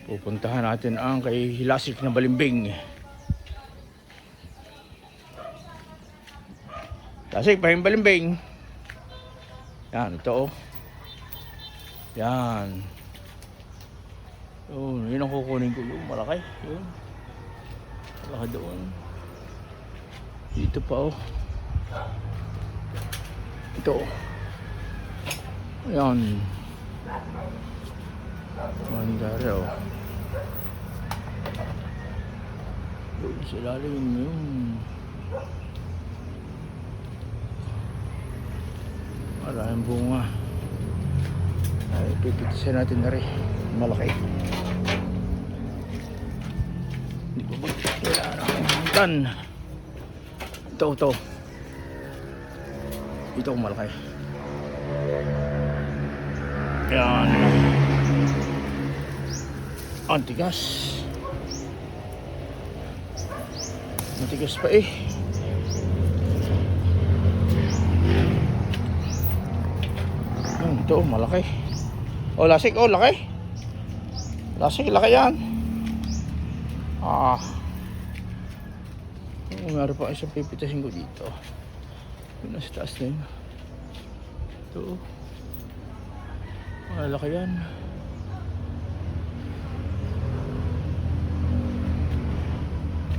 Pupuntahan natin ang kay Hilasik na Balimbing. Hilasik, pahing Balimbing. Yan, ito oh. Yan. Oh, yun ang kukunin ko yung malaki. Yun. Malaki doon. Dito pa oh. Ito oh. Ayan. Mandari oh. Doon sa lalim yun. Maraming bunga. Ay, pipitisin natin na rin. Malaki. Hindi pa ba? Wala na akong dan. Ito. Ito ang malaki. Yan. Antigas. Matigas pa eh. Ito, malaki. Oh, lasik. Oh, laki. Lasik, laki yan. Meron pa isang pipitasin ko dito. Yung nasa taas na yun. Ito. Malaki yan.